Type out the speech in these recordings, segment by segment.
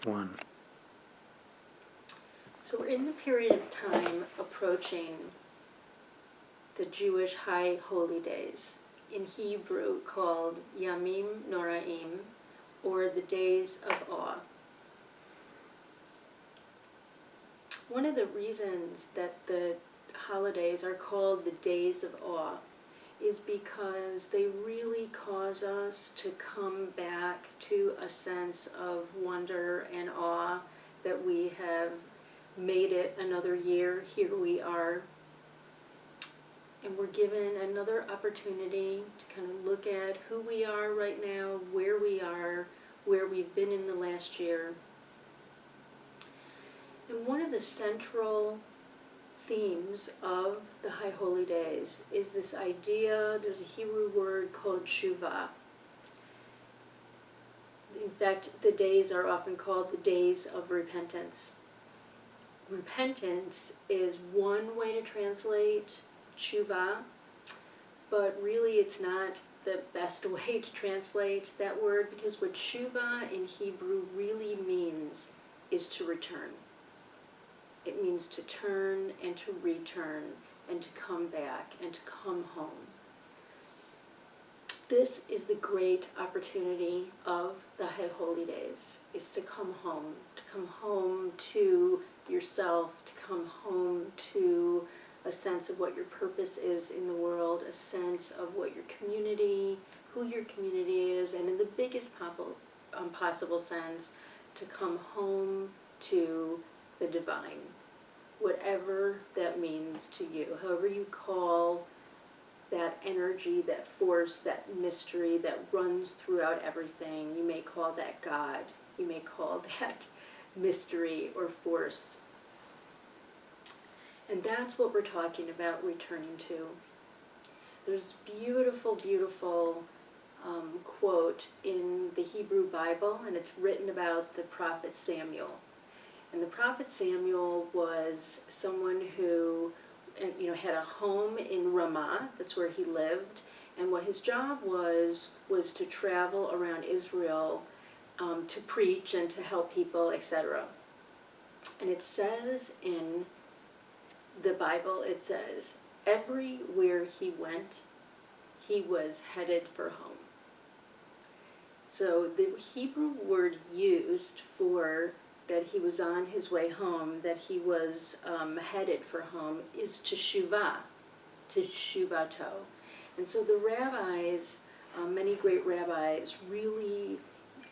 1. So we're in the period of time approaching the Jewish high holy days, in Hebrew called Yamim Noraim, or the days of awe. One of the reasons that the holidays are called the days of awe is because they really cause us to come back to a sense of wonder and awe that we have made it another year. Here we are. And we're given another opportunity to kind of look at who we are right now, where we are, where we've been in the last year. And one of the central themes of the High Holy Days is this idea, there's a Hebrew word called Teshuvah. In fact, the days are often called the days of repentance. Repentance is one way to translate Teshuvah, but really it's not the best way to translate that word, because what Teshuvah in Hebrew really means is to return. It means to turn and to return and to come back and to come home. This is the great opportunity of the High Holy Days, is to come home to yourself, to come home to a sense of what your purpose is in the world, a sense of what your community, who your community is, and in the biggest possible sense, to come home to the divine, whatever that means to you, however you call that energy, that force, that mystery that runs throughout everything. You may call that God, you may call that mystery or force. And that's what we're talking about returning to. There's beautiful, beautiful quote in the Hebrew Bible, and it's written about the prophet Samuel. And the prophet Samuel was someone who, had a home in Ramah. That's where he lived. And what his job was to travel around Israel to preach and to help people, etc. And it says in the Bible, it says, everywhere he went, he was headed for home. So the Hebrew word used for that he was on his way home, that he was headed for home, is teshuvah, teshuvato. And so the rabbis, many great rabbis, really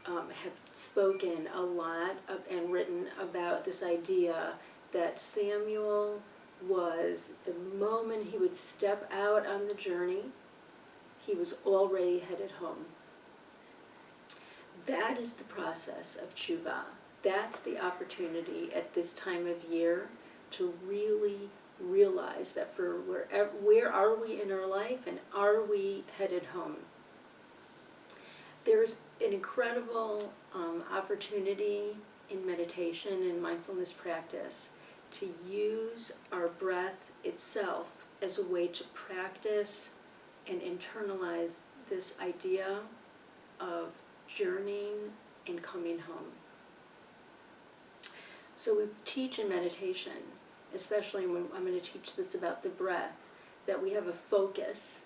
have spoken a lot and written about this idea that Samuel was, the moment he would step out on the journey, he was already headed home. That is the process of teshuvah. That's the opportunity at this time of year to really realize that for where are we in our life, and are we headed home? There's an incredible opportunity in meditation and mindfulness practice to use our breath itself as a way to practice and internalize this idea of journeying and coming home. So we teach in meditation, especially when I'm going to teach this about the breath, that we have a focus,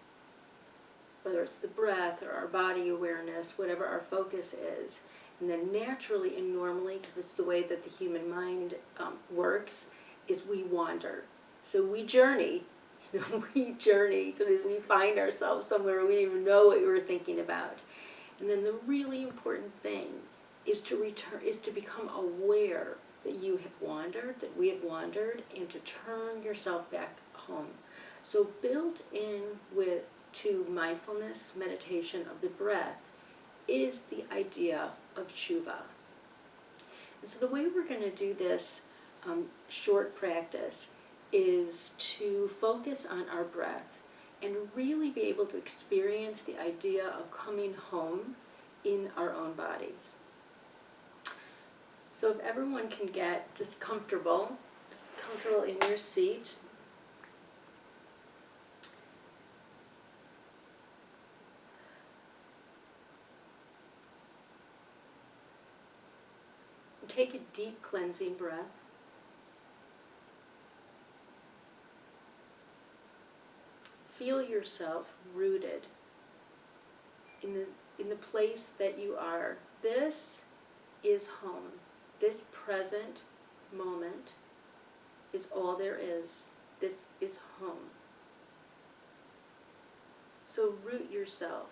whether it's the breath or our body awareness, whatever our focus is. And then naturally and normally, because it's the way that the human mind works, is we wander. So we journey, we journey, so that we find ourselves somewhere we didn't even know what we were thinking about. And then the really important thing is to return, is to become aware that you have wandered, that we have wandered, and to turn yourself back home. So built in to mindfulness meditation of the breath is the idea of teshuvah. And so the way we're going to do this short practice is to focus on our breath and really be able to experience the idea of coming home in our own bodies. So if everyone can get just comfortable in your seat. take a deep cleansing breath. Feel yourself rooted in the place that you are. This is home. This present moment is all there is. This is home. So root yourself.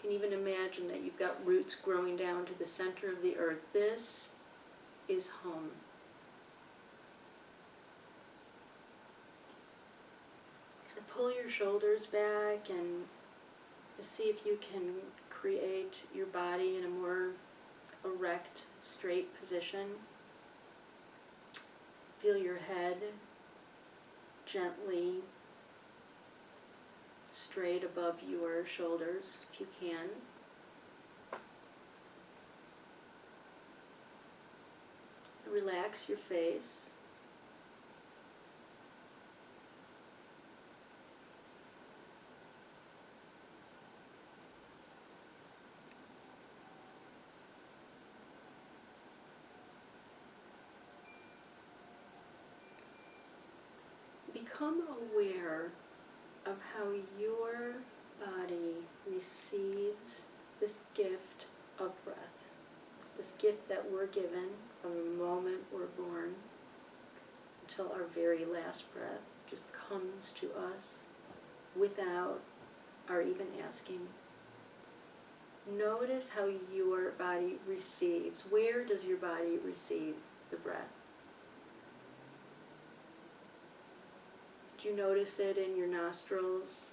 You can even imagine that you've got roots growing down to the center of the earth. This is home. Kind of pull your shoulders back and see if you can create your body in a more erect, straight position. Feel your head gently straight above your shoulders, if you can. Relax your face. Become aware of how your body receives this gift of breath, this gift that we're given from the moment we're born until our very last breath just comes to us without our even asking. Notice how your body receives. Where does your body receive the breath? Do you notice it in your nostrils?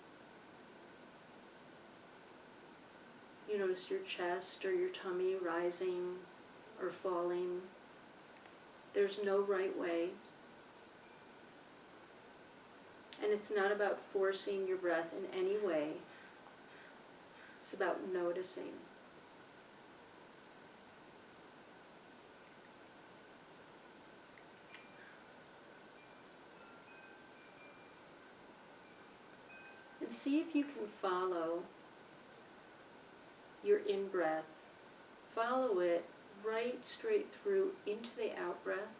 You notice your chest or your tummy rising or falling. There's no right way. And it's not about forcing your breath in any way. It's about noticing. And see if you can follow your in-breath. Follow it right straight through into the out-breath.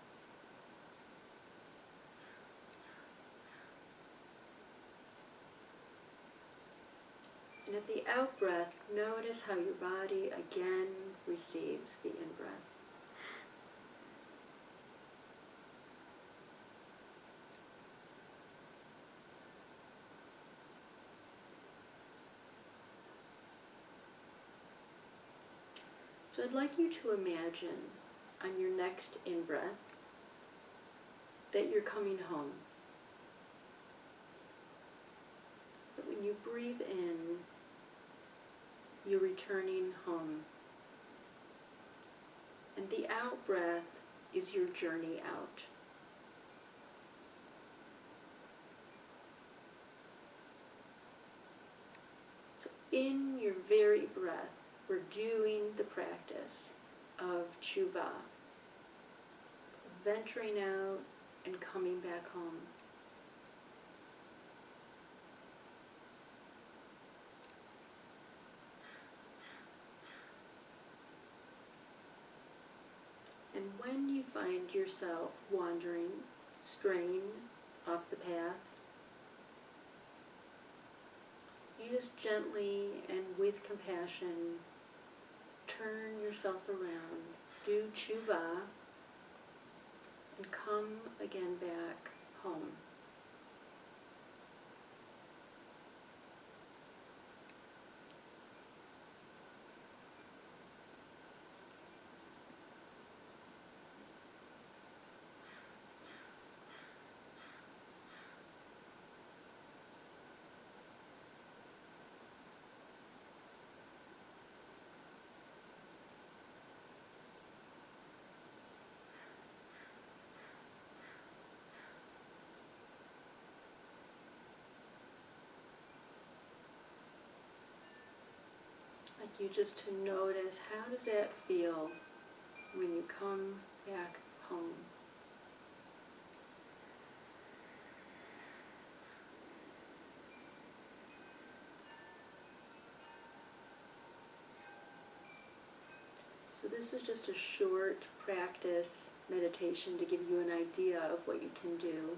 And at the out-breath, notice how your body again receives the in-breath. So I'd like you to imagine on your next in-breath that you're coming home. That when you breathe in, you're returning home. And the out-breath is your journey out. So in your very breath, we're doing the practice of Teshuvah, venturing out and coming back home. And when you find yourself wandering, straying off the path, you just gently and with compassion turn yourself around, do Teshuvah, and come again back home. You just to notice, how does that feel when you come back home? So this is just a short practice meditation to give you an idea of what you can do.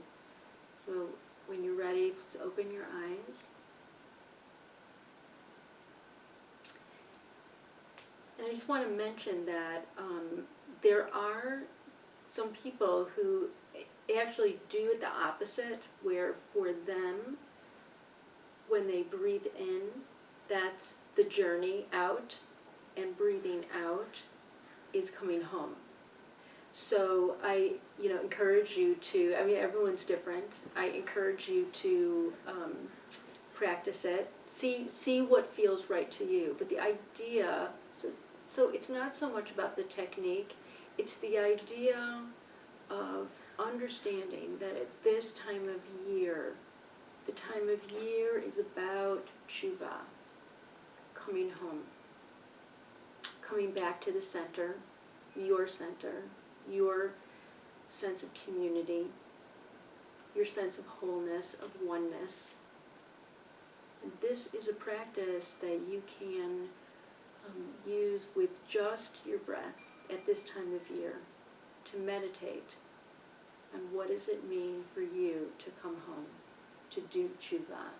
So when you're ready, please open your eyes. And I just want to mention that there are some people who actually do it the opposite, where for them, when they breathe in, that's the journey out, and breathing out is coming home. So I, encourage you to, everyone's different. I encourage you to practice it. See what feels right to you. But the idea, so it's not so much about the technique, it's the idea of understanding that at this time of year, the time of year is about Teshuvah, coming home, coming back to the center, your sense of community, your sense of wholeness, of oneness. And this is a practice that you can use with just your breath at this time of year to meditate on what does it mean for you to come home, to do Teshuvah.